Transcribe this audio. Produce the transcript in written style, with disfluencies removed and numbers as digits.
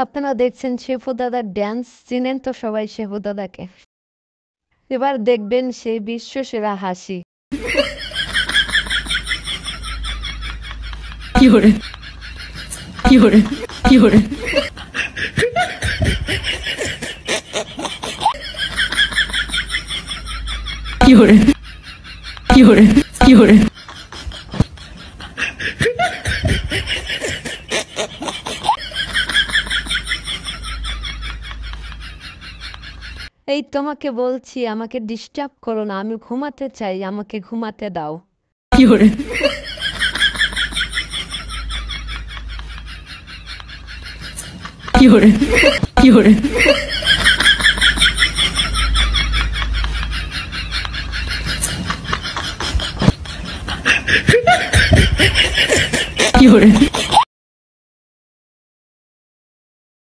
আপনারা দেখছেন শেফু দাদার ড্যান্স, চিনেন তো সবাই শেফু দাদাকে। এবার দেখবেন সেই বিশ্বসেরা হাসি। Fiore, fiore, fiore, fiore, fiore, fiore. এই তোমাকে বলছি, আমাকে ডিস্টার্ব করো না, আমি ঘুমাতে চাই, আমাকে ঘুমাতে দাও। Fiore, fiore, fiore, fiore.